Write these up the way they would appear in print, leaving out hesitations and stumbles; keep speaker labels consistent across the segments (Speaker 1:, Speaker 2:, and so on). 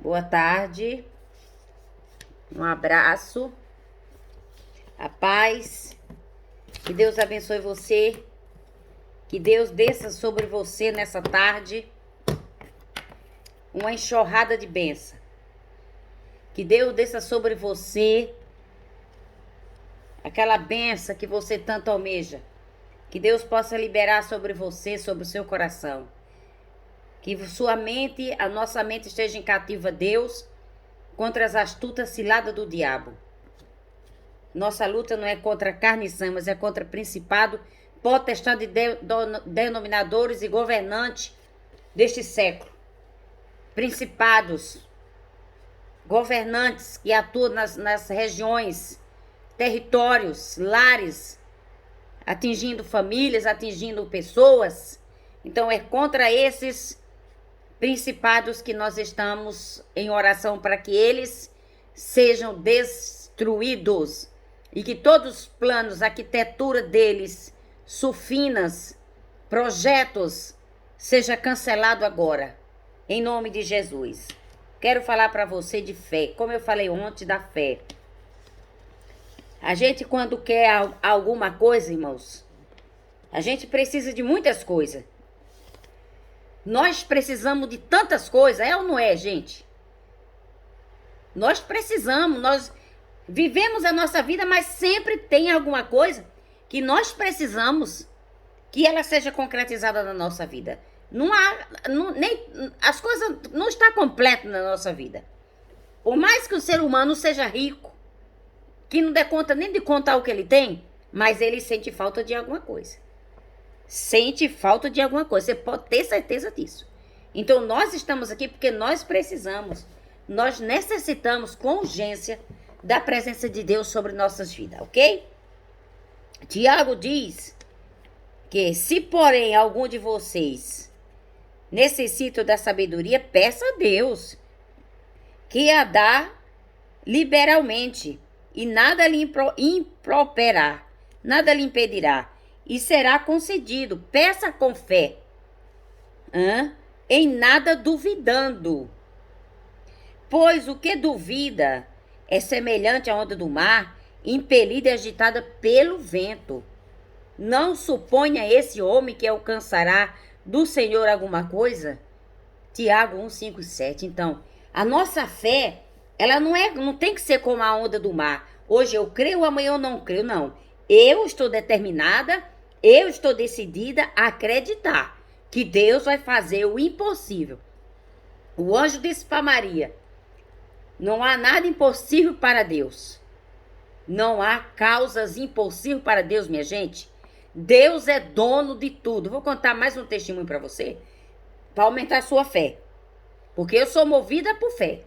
Speaker 1: Boa tarde. Um abraço. A paz. Que Deus abençoe você. Que Deus desça sobre você nessa tarde uma enxurrada de bênção. Que Deus desça sobre você aquela bênção que você tanto almeja. Que Deus possa liberar sobre você, sobre o seu coração. Que sua mente, a nossa mente esteja em cativa a Deus contra as astutas ciladas do diabo. Nossa luta não é contra carne e sangue, mas é contra principado, potestade, denominadores e governantes deste século. Principados, governantes que atuam nas regiões, territórios, lares, atingindo famílias, atingindo pessoas. Então é contra esses principados que nós estamos em oração para que eles sejam destruídos e que todos os planos, arquitetura deles, sufinas, projetos, seja cancelado agora, em nome de Jesus. Quero falar para você de fé, como eu falei ontem da fé. A gente quando quer alguma coisa, irmãos, a gente precisa de muitas coisas. Nós precisamos de tantas coisas, é ou não é, gente? Nós precisamos, nós vivemos a nossa vida, mas sempre tem alguma coisa que nós precisamos que ela seja concretizada na nossa vida. Não há, as coisas não estão completas na nossa vida. Por mais que o ser humano seja rico, que não dê conta nem de contar o que ele tem, mas ele sente falta de alguma coisa. Sente falta de alguma coisa, você pode ter certeza disso. Então nós estamos aqui porque nós precisamos, nós necessitamos com urgência da presença de Deus sobre nossas vidas, ok? Tiago diz que se porém algum de vocês necessita da sabedoria, peça a Deus, que a dá liberalmente, e nada lhe improperá, nada lhe impedirá, e será concedido. Peça com fé, em nada duvidando. Pois o que duvida é semelhante à onda do mar, impelida e agitada pelo vento. Não suponha esse homem que alcançará do Senhor alguma coisa. Tiago 1, 5 e 7. Então, a nossa fé, ela não tem que ser como a onda do mar. Hoje eu creio, amanhã eu não creio, não. Eu estou determinada, eu estou decidida a acreditar que Deus vai fazer o impossível. O anjo disse para Maria: não há nada impossível para Deus. Não há causas impossíveis para Deus, minha gente. Deus é dono de tudo. Vou contar mais um testemunho para você, para aumentar a sua fé. Porque eu sou movida por fé.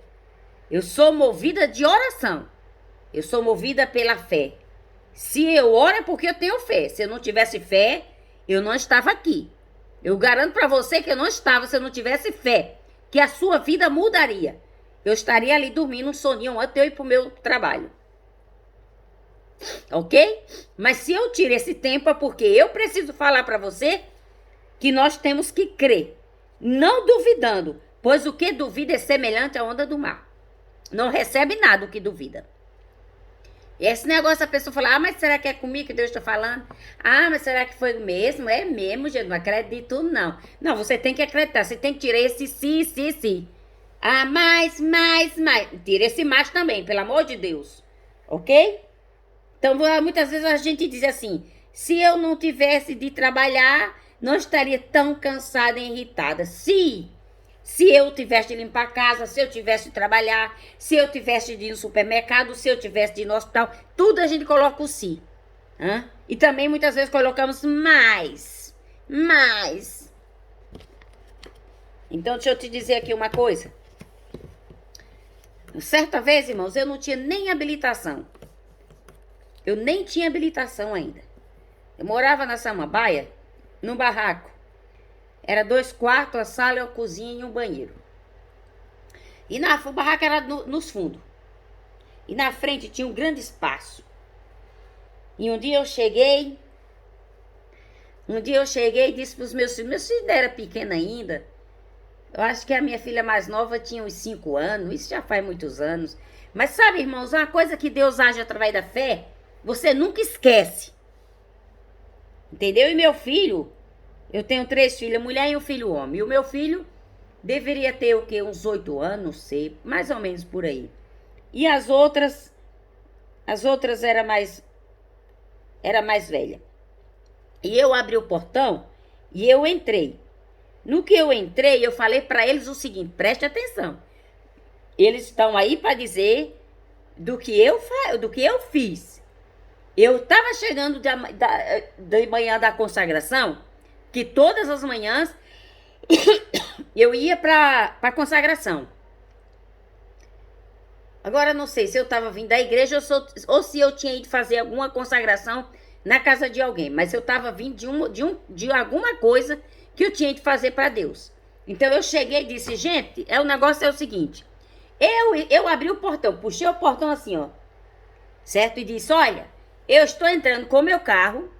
Speaker 1: Eu sou movida de oração. Eu sou movida pela fé. Se eu oro é porque eu tenho fé. Se eu não tivesse fé, eu não estava aqui. Eu garanto para você que eu não estava se eu não tivesse fé. Que a sua vida mudaria. Eu estaria ali dormindo um soninho antes de eu ir para o meu trabalho. Ok? Mas se eu tiro esse tempo é porque eu preciso falar para você que nós temos que crer. Não duvidando. Pois o que duvida é semelhante à onda do mar. Não recebe nada o que duvida. E esse negócio, a pessoa fala: mas será que é comigo que Deus está falando? Mas será que foi mesmo? É mesmo, gente, não acredito não. Não, você tem que acreditar, você tem que tirar esse se. Mais. Tira esse mais também, pelo amor de Deus. Ok? Então, muitas vezes a gente diz assim: se eu não tivesse de trabalhar, não estaria tão cansada e irritada. Se eu tivesse de limpar a casa, se eu tivesse de trabalhar, se eu tivesse de ir no supermercado, se eu tivesse de ir no hospital, tudo a gente coloca o si. E também muitas vezes colocamos mais. Então deixa eu te dizer aqui uma coisa. Certa vez, irmãos, eu não tinha nem habilitação. Eu nem tinha habilitação ainda. Eu morava na Samambaia, num barraco. Era 2 quartos, a sala, a cozinha e um banheiro. E o barraco era nos fundos. E na frente tinha um grande espaço. E um dia eu cheguei e disse para os meus filhos ainda eram pequenos ainda. Eu acho que a minha filha mais nova tinha uns 5 anos, isso já faz muitos anos. Mas sabe, irmãos, uma coisa que Deus age através da fé, você nunca esquece. Entendeu? E meu filho, eu tenho 3 filhas, mulher e um filho homem. E o meu filho deveria ter o quê? Uns 8 anos, não sei, mais ou menos por aí. E as outras era mais velha. E eu abri o portão e eu entrei. No que eu entrei, eu falei para eles o seguinte: preste atenção. Eles estão aí para dizer do que eu fiz. Eu estava chegando de manhã da consagração, que todas as manhãs eu ia para a consagração. Agora não sei se eu estava vindo da igreja ou se eu tinha ido fazer alguma consagração na casa de alguém, mas eu estava vindo de alguma coisa que eu tinha de fazer para Deus. Então eu cheguei e disse: gente, o negócio é o seguinte. Eu abri o portão, puxei o portão assim, ó, certo? E disse: olha, eu estou entrando com meu carro,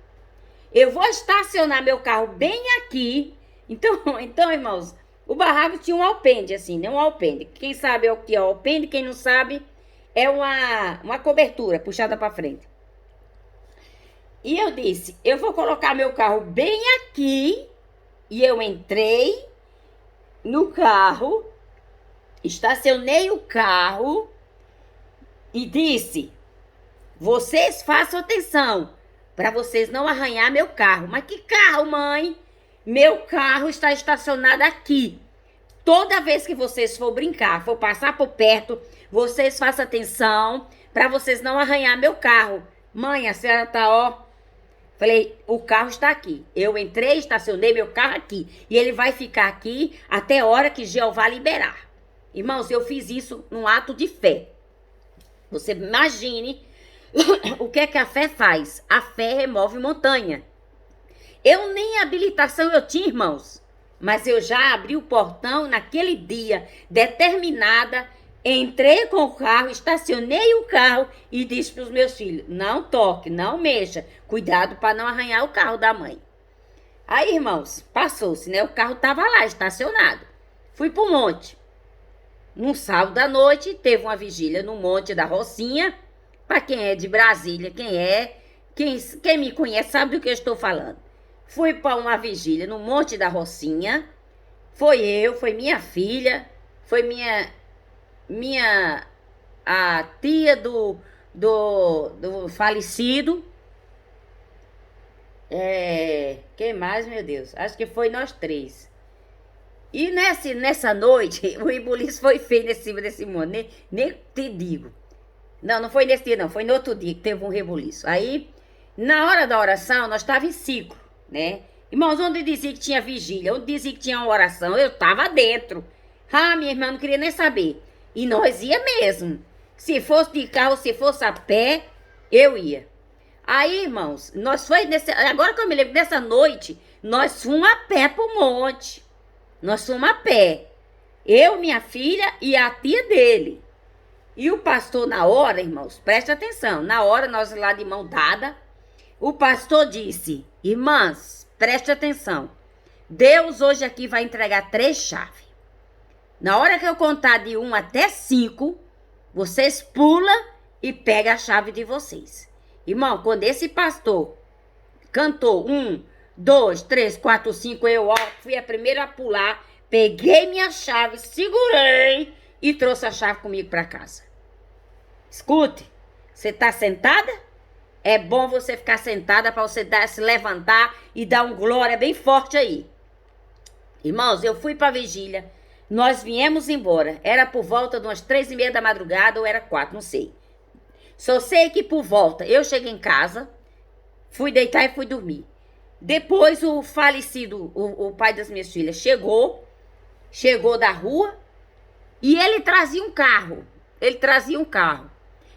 Speaker 1: eu vou estacionar meu carro bem aqui. Então, irmãos, o barraco tinha um alpendre, assim, né? Um alpendre. Quem sabe o que é o alpendre, quem não sabe, é uma cobertura puxada para frente. E eu disse: eu vou colocar meu carro bem aqui. E eu entrei no carro, estacionei o carro e disse: vocês façam atenção para vocês não arranhar meu carro. Mas que carro, mãe? Meu carro está estacionado aqui. Toda vez que vocês for brincar, for passar por perto, vocês façam atenção para vocês não arranhar meu carro. Mãe, a senhora tá, ó. Falei: o carro está aqui. Eu entrei, estacionei meu carro aqui. E ele vai ficar aqui até a hora que Jeová liberar. Irmãos, eu fiz isso num ato de fé. Você imagine o que é que a fé faz. A fé remove montanha. Eu nem habilitação eu tinha, irmãos. Mas eu já abri o portão naquele dia, determinada. Entrei com o carro, estacionei o carro e disse para os meus filhos: não toque, não mexa, cuidado para não arranhar o carro da mãe. Aí, irmãos, passou-se, né? O carro estava lá, estacionado. Fui para o monte. Num sábado à noite, teve uma vigília no Monte da Rocinha. Para quem é de Brasília, quem me conhece sabe do que eu estou falando. Fui para uma vigília no Monte da Rocinha. Foi minha filha, foi a tia do falecido. Quem mais, meu Deus? Acho que foi nós 3. E nessa noite, o rebuliço foi feio em cima desse monte. Nem te digo. Não foi nesse dia, não. Foi no outro dia que teve um rebuliço. Aí, na hora da oração, nós estávamos em ciclo, né? Irmãos, onde dizia que tinha vigília, onde dizia que tinha uma oração, eu estava dentro. Minha irmã não queria nem saber. E nós ia mesmo. Se fosse de carro, se fosse a pé, eu ia. Aí, irmãos, agora que eu me lembro, nessa noite, nós fomos a pé pro monte. Nós fomos a pé. Eu, minha filha e a tia dele. E o pastor, na hora, irmãos, preste atenção. Na hora, nós lá de mão dada, o pastor disse: irmãs, preste atenção. Deus hoje aqui vai entregar 3 chaves. Na hora que eu contar de 1 até 5, vocês pulam e pegam a chave de vocês. Irmão, quando esse pastor cantou 1, 2, 3, 4, 5, eu fui a primeira a pular, peguei minha chave, segurei e trouxe a chave comigo para casa. Escute, você tá sentada? É bom você ficar sentada para você se levantar e dar um glória bem forte aí. Irmãos, eu fui para a vigília. Nós viemos embora. Era por volta de umas 3:30 da madrugada ou era 4, não sei. Só sei que por volta eu cheguei em casa, fui deitar e fui dormir. Depois o falecido, o pai das minhas filhas, chegou da rua e ele trazia um carro.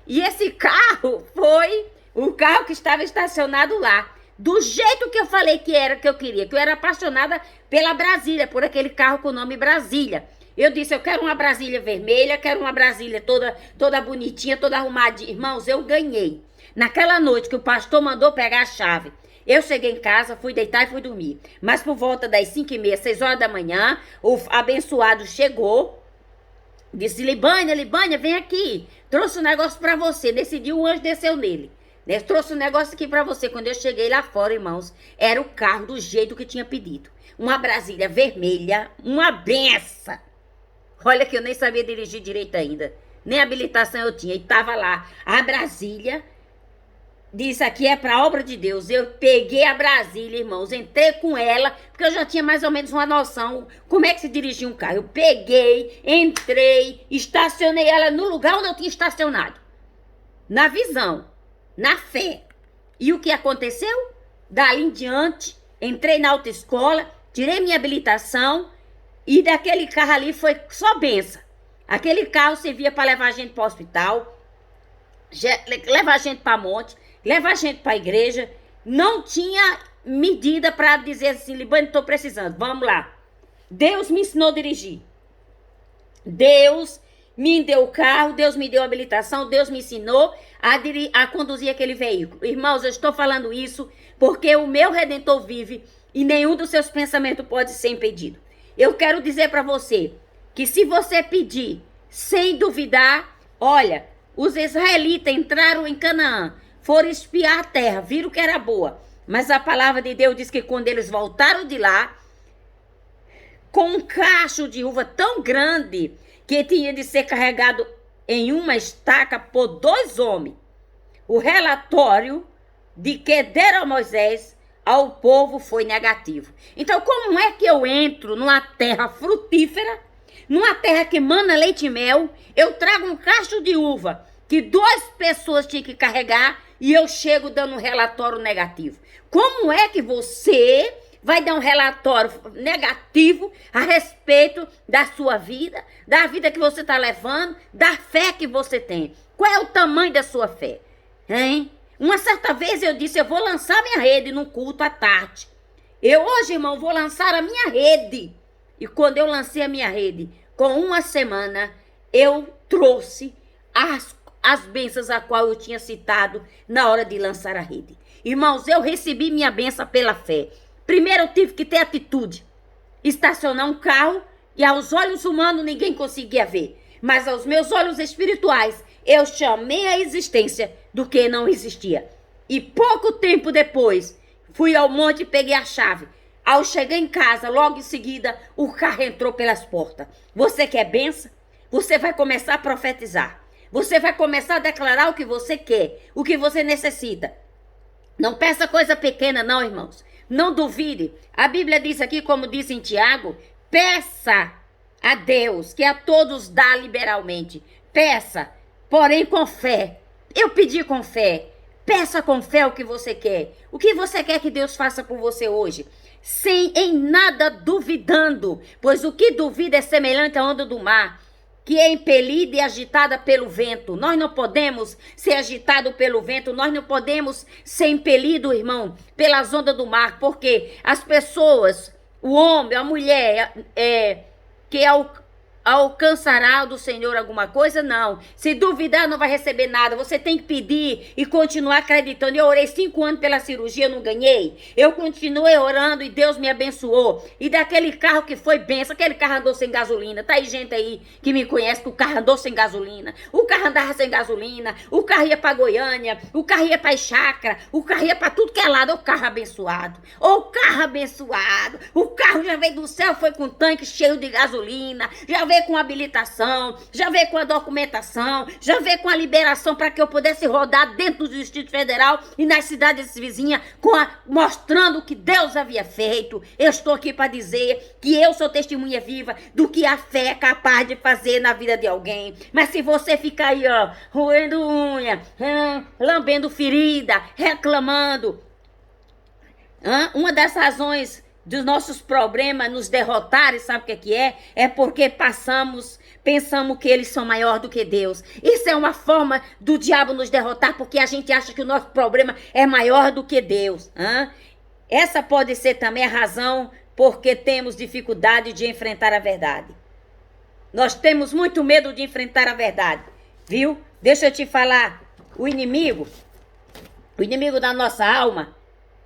Speaker 1: E esse carro foi o carro que estava estacionado lá. Do jeito que eu falei que era, que eu queria. Que eu era apaixonada pela Brasília, por aquele carro com o nome Brasília. Eu disse: eu quero uma Brasília vermelha, quero uma Brasília toda bonitinha, toda arrumadinha. Irmãos, eu ganhei. Naquela noite que o pastor mandou pegar a chave, Eu cheguei em casa, fui deitar e fui dormir. Mas por volta das 5h30, 6 horas da manhã, o abençoado chegou, disse, Libânia, vem aqui. Trouxe um negócio pra você. Nesse dia o anjo desceu nele. Trouxe um negócio aqui pra você. Quando eu cheguei lá fora, irmãos, era o carro do jeito que tinha pedido. Uma Brasília vermelha, uma benção. Olha que eu nem sabia dirigir direito ainda. Nem habilitação eu tinha. E tava lá, a Brasília. Disse aqui é pra obra de Deus. Eu peguei a Brasília, irmãos. Entrei com ela, porque eu já tinha mais ou menos uma noção como é que se dirigia um carro. Eu peguei, entrei, estacionei ela no lugar onde eu tinha estacionado. Na visão, na fé. E o que aconteceu? Dali em diante, entrei na autoescola, tirei minha habilitação e daquele carro ali foi só benção. Aquele carro servia para levar a gente para o hospital, levar a gente para monte, levar a gente para a igreja. Não tinha medida para dizer assim, Libânia, estou precisando, vamos lá. Deus me ensinou a dirigir. Deus me deu o carro, Deus me deu a habilitação, Deus me ensinou a conduzir aquele veículo. Irmãos, eu estou falando isso porque o meu Redentor vive e nenhum dos seus pensamentos pode ser impedido. Eu quero dizer para você que se você pedir sem duvidar, olha, os israelitas entraram em Canaã, foram espiar a terra, viram que era boa. Mas a palavra de Deus diz que quando eles voltaram de lá, com um cacho de uva tão grande que tinha de ser carregado em uma estaca por 2 homens, o relatório de que deram a Moisés ao povo foi negativo. Então, como é que eu entro numa terra frutífera, numa terra que mana leite e mel, eu trago um cacho de uva que 2 pessoas tinham que carregar e eu chego dando um relatório negativo? Como é que você vai dar um relatório negativo a respeito da sua vida, da vida que você está levando, da fé que você tem? Qual é o tamanho da sua fé? Hein? Uma certa vez eu disse, eu vou lançar minha rede num culto à tarde. Eu hoje, irmão, vou lançar a minha rede. E quando eu lancei a minha rede, com uma semana, eu trouxe as bênçãos a qual eu tinha citado na hora de lançar a rede. Irmãos, eu recebi minha bênção pela fé. Primeiro eu tive que ter atitude. Estacionar um carro e aos olhos humanos ninguém conseguia ver. Mas aos meus olhos espirituais, eu chamei a existência do que não existia. E pouco tempo depois, fui ao monte e peguei a chave. Ao chegar em casa, logo em seguida, o carro entrou pelas portas. Você quer bênção? Você vai começar a profetizar. Você vai começar a declarar o que você quer, o que você necessita. Não peça coisa pequena não, irmãos. Não duvide. A Bíblia diz aqui, como diz em Tiago, peça a Deus, que a todos dá liberalmente. Peça, porém com fé. Eu pedi com fé. Peça com fé o que você quer. O que você quer que Deus faça por você hoje? Sem em nada duvidando, pois o que duvida é semelhante à onda do mar, que é impelida e agitada pelo vento. Nós não podemos ser agitados pelo vento, nós não podemos ser impelidos, irmão, pelas ondas do mar, porque as pessoas, o homem, a mulher, que alcançará do Senhor alguma coisa? Não. Se duvidar, não vai receber nada. Você tem que pedir e continuar acreditando. Eu orei 5 anos pela cirurgia, não ganhei. Eu continuei orando e Deus me abençoou. E daquele carro que foi benção, aquele carro andou sem gasolina. Tá aí gente aí que me conhece que o carro andou sem gasolina. O carro andava sem gasolina. O carro ia pra Goiânia. O carro ia pra chácara. O carro ia pra tudo que é lado. O carro abençoado. O carro abençoado. O carro já veio do céu, foi com tanque cheio de gasolina. Já veio com habilitação, já veio com a documentação, já veio com a liberação para que eu pudesse rodar dentro do Distrito Federal e nas cidades vizinhas, mostrando o que Deus havia feito. Eu estou aqui para dizer que eu sou testemunha viva do que a fé é capaz de fazer na vida de alguém. Mas se você ficar aí, ó, roendo unha, lambendo ferida, reclamando, uma das razões dos nossos problemas nos derrotarem, sabe o que é? É porque pensamos que eles são maior do que Deus. Isso é uma forma do diabo nos derrotar, porque a gente acha que o nosso problema é maior do que Deus. Essa pode ser também a razão porque temos dificuldade de enfrentar a verdade. Nós temos muito medo de enfrentar a verdade, viu? Deixa eu te falar, o inimigo da nossa alma,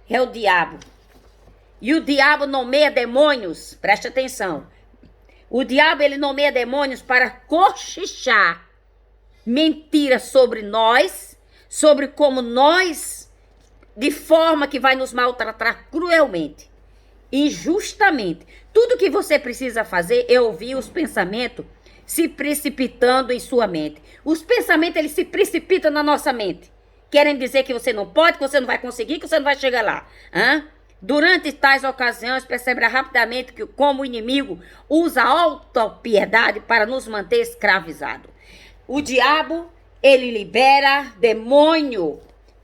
Speaker 1: é o diabo. E o diabo nomeia demônios, preste atenção. O diabo, ele nomeia demônios para cochichar mentiras sobre nós, sobre como nós, de forma que vai nos maltratar cruelmente, injustamente. Tudo que você precisa fazer é ouvir os pensamentos se precipitando em sua mente. Os pensamentos, eles se precipitam na nossa mente. Querem dizer que você não pode, que você não vai conseguir, que você não vai chegar lá. Durante tais ocasiões, perceberá rapidamente que como o inimigo usa a autopiedade para nos manter escravizados. O diabo, ele libera demônio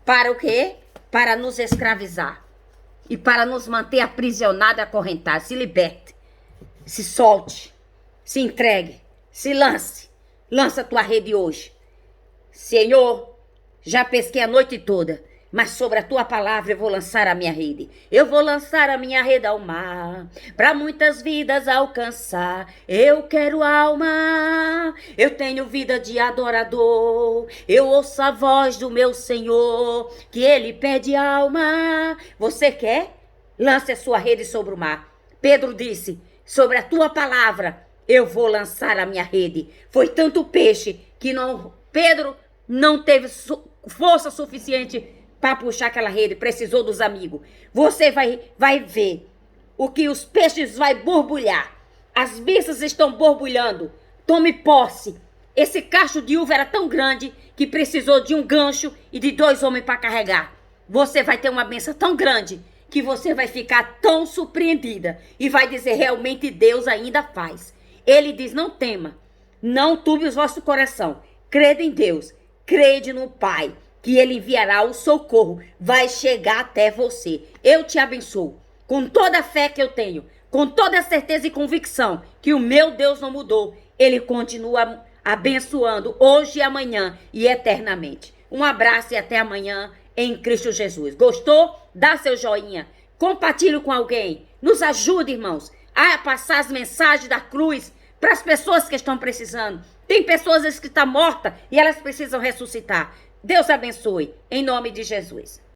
Speaker 1: para o quê? Para nos escravizar. E para nos manter aprisionados, acorrentados. Se liberte, se solte, se entregue, se lance. Lança a tua rede hoje. Senhor, já pesquei a noite toda, mas sobre a tua palavra eu vou lançar a minha rede. Eu vou lançar a minha rede ao mar, para muitas vidas alcançar. Eu quero alma, eu tenho vida de adorador. Eu ouço a voz do meu Senhor, que ele pede alma. Você quer? Lance a sua rede sobre o mar. Pedro disse, sobre a tua palavra eu vou lançar a minha rede. Foi tanto peixe que Pedro não teve força suficiente para puxar aquela rede, precisou dos amigos. Você vai ver o que os peixes vai borbulhar. As bênçãos estão borbulhando. Tome posse. Esse cacho de uva era tão grande que precisou de um gancho e de 2 homens para carregar. Você vai ter uma bênção tão grande que você vai ficar tão surpreendida e vai dizer, realmente Deus ainda faz. Ele diz, não tema, não turbe o vosso coração. Crede em Deus, crede no Pai, que ele enviará o socorro, vai chegar até você. Eu te abençoo, com toda a fé que eu tenho, com toda a certeza e convicção que o meu Deus não mudou. Ele continua abençoando hoje e amanhã e eternamente. Um abraço e até amanhã em Cristo Jesus. Gostou? Dá seu joinha, compartilhe com alguém, nos ajude, irmãos, a passar as mensagens da cruz para as pessoas que estão precisando. Tem pessoas que estão mortas e elas precisam ressuscitar. Deus abençoe, em nome de Jesus.